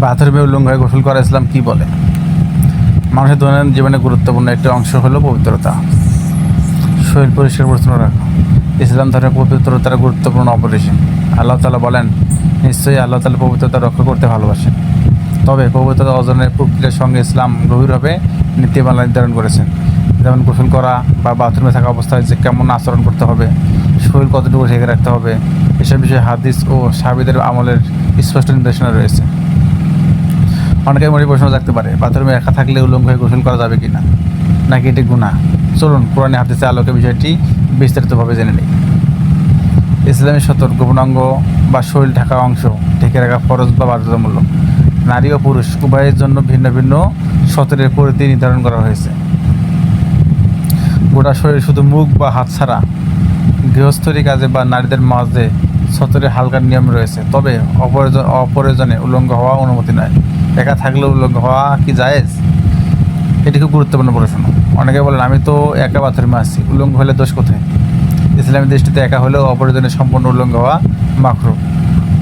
বাথরুমে উলঙ্গ হয়ে গোসল করা ইসলাম কি বলে? মানুষের দৈনন্দিন জীবনে গুরুত্বপূর্ণ একটি অংশ হলো পবিত্রতা। শরীর পরিষ্কার পরিচ্ছন্ন রাখা ইসলাম ধর্মের পবিত্রতার গুরুত্বপূর্ণ অপরিসীম। আল্লাহ তাআলা বলেন, নিশ্চয়ই আল্লাহ তাআলা পবিত্রতা রক্ষা করতে ভালোবাসেন। তবে পবিত্রতা অর্জনের প্রক্রিয়ার সঙ্গে ইসলাম গভীরভাবে নীতিমালা নির্ধারণ করেছেন। যেমন গোসল করা বা বাথরুমে থাকা অবস্থায় যে কেমন আচরণ করতে হবে, শরীর কতটুকু ঢেকে রাখতে হবে, এসব বিষয়ে হাদিস ও সাহাবীদের আমলের স্পষ্ট নির্দেশনা রয়েছে। অনেকের মনে প্রশ্ন থাকতে পারে, বাথরুমে একা থাকলে উলঙ্গ হয়ে গোসল করা যাবে কিনা, নাকি এটি গুনাহ? চলুন কোরআনে হাদিসের আলোকে বিষয়টি বিস্তারিতভাবে জেনে নিই। ইসলামের গোপনাঙ্গ বা শরীর ঢাকা অংশ ঢেকে রাখা ফরজ বা বাধ্যতামূলক। নারী ও পুরুষ উভয়ের জন্য ভিন্ন ভিন্ন সতরের পরিধি নির্ধারণ করা হয়েছে। গোটা শরীর শুধু মুখ বা হাত ছাড়া গৃহস্থলী কাজে বা নারীদের মাঝে সতরের হালকার নিয়ম রয়েছে। তবে অপ্রয়োজনে উলঙ্গ হওয়া অনুমতি নয়। একা থাকলে উলঙ্গ হওয়া কি জায়েজ? এটি খুব গুরুত্বপূর্ণ প্রশ্ন। অনেকে বলেন, আমি তো একা বাথরুমে আছি, উলঙ্গ হলে দোষ কোথায়? ইসলামের দৃষ্টিতে একা হলেও অপ্রয়োজনে সম্পূর্ণ উলঙ্গ হওয়া মাকরুহ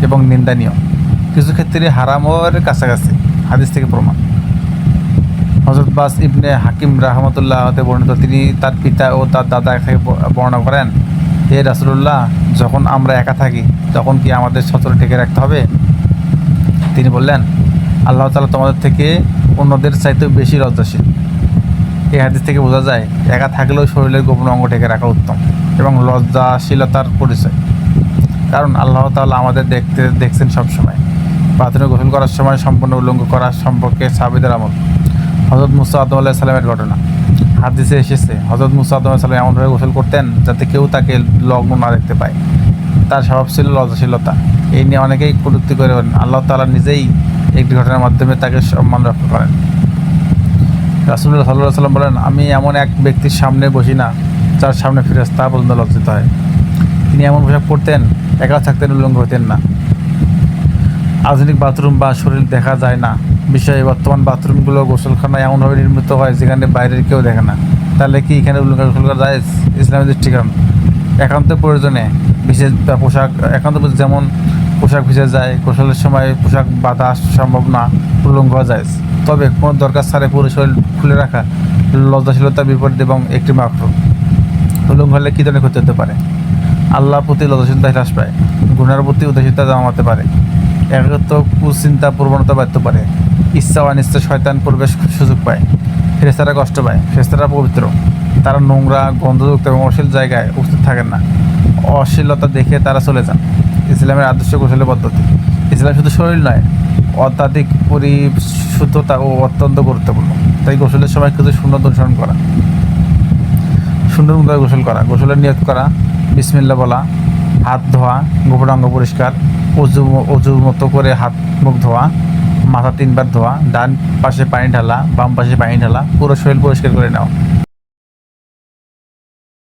এবং নিন্দনীয়, কিছু ক্ষেত্রে হারামের কাছাকাছি। হাদিস থেকে প্রমাণ। হযরত বাস ইবনে হাকিম রাহমাতুল্লাহ হতে বর্ণিত, তিনি তার পিতা ও তার দাদা থেকে বর্ণনা করেন, হে রাসূলুল্লাহ, যখন আমরা একা থাকি তখন কি আমাদের সতর ঢেকে রাখতে হবে? তিনি বললেন, আল্লাহ তাআলা তোমাদের থেকে অন্যদের চাইতেও বেশি লজ্জাশীল। এই হাদিস থেকে বোঝা যায়, একা থাকলেও শরীরের গোপন অঙ্গ ঢেকে রাখা উত্তম এবং লজ্জাশীলতার পরিচয়। কারণ আল্লাহ তাআলা আমাদের দেখছেন সবসময়। বাথরুমে গোসল করার সময় সম্পূর্ণ উলঙ্গ করা সম্পর্কে সাহাবীদের আমল। হযরত মুসা আলাইহিস সালামের ঘটনা হাদিসে এসেছে, হযরত মুসা আলাইহিস সালাম এমনভাবে গোসল করতেন যাতে কেউ তাকে লগ্ন না দেখতে পায়। তার স্বভাব ছিল লজ্জাশীলতা। এই নিয়ে অনেকেই কটূক্তি করে বলেন, আল্লাহ তাআলা নিজেই একটি ঘটনার মাধ্যমে তাকে সম্মান রক্ষা করেন। রাসূলুল্লাহ সাল্লাল্লাহু আলাইহি ওয়াসাল্লাম বলেন, আমি এমন এক ব্যক্তির সামনে বসি না যার সামনে ফেরেশতা পর্যন্ত লজ্জিত হয়। তিনি এমন পোশাক পরতেন, একা থাকতেন, উলঙ্গ হতেন না। আধুনিক বাথরুম বা শরীর দেখা যায় না বিষয়ে বর্তমান বাথরুমগুলো গোসলখানা এমনভাবে নির্মিত হয় যেখানে বাইরের কেউ দেখে না। তাহলে কি এখানে উলঙ্গ গোসল করা যায়? ইসলামের দৃষ্টিকোণ একান্ত প্রয়োজনে বিশেষ পোশাক একান্ত যেমন পোশাক ভিজে যায়, গোসলের সময় পোশাক বাঁধা সম্ভব না, উলঙ্গ হওয়া যায়। তবে কোনো দরকার ছাড়াই পুরো শরীর খুলে রাখা লজ্জাশীলতার বিপরীত এবং একটি মাকরুহ। উলঙ্গ হলে কী ধরনের ক্ষতি হতে পারে? আল্লাহর প্রতি লজ্জাশীলতা হ্রাস পায়, গুনার প্রতি উদাসীনতা জন্মাতে পারে, একাকিত্ব, কুচিন্তা প্রবণতা বাড়তে পারে, ইচ্ছা ও অনিচ্ছা শয়তান প্রবেশ সুযোগ পায়, ফেরেশতারা কষ্ট পায়। ফেরেশতারা পবিত্র, তারা নোংরা, গন্ধযুক্ত এবং অশ্লীল জায়গায় উপস্থিত থাকেন না। অশ্লীলতা দেখে তারা চলে যান। ইসলামের আদর্শ গোসলের পদ্ধতি। ইসলাম শুধু শরীর নয়, অত্যাধিক পরিশুদ্ধতা ও অত্যন্ত গুরুত্বপূর্ণ। তাই গোসলের সময় কিছু সুন্নত অনুসরণ করা। সুন্দরভাবে গোসল করা, গোসলের নিয়ত করা, বিসমিল্লাহ বলা, হাত ধোয়া, গোপন অঙ্গ পরিষ্কার, অজুর মতো করে হাত মুখ ধোয়া, মাথা 3 বার ধোয়া, ডান পাশে পানি ঢালা, বাম পাশে পানি ঢালা, পুরো শরীর পরিষ্কার করে নেওয়া।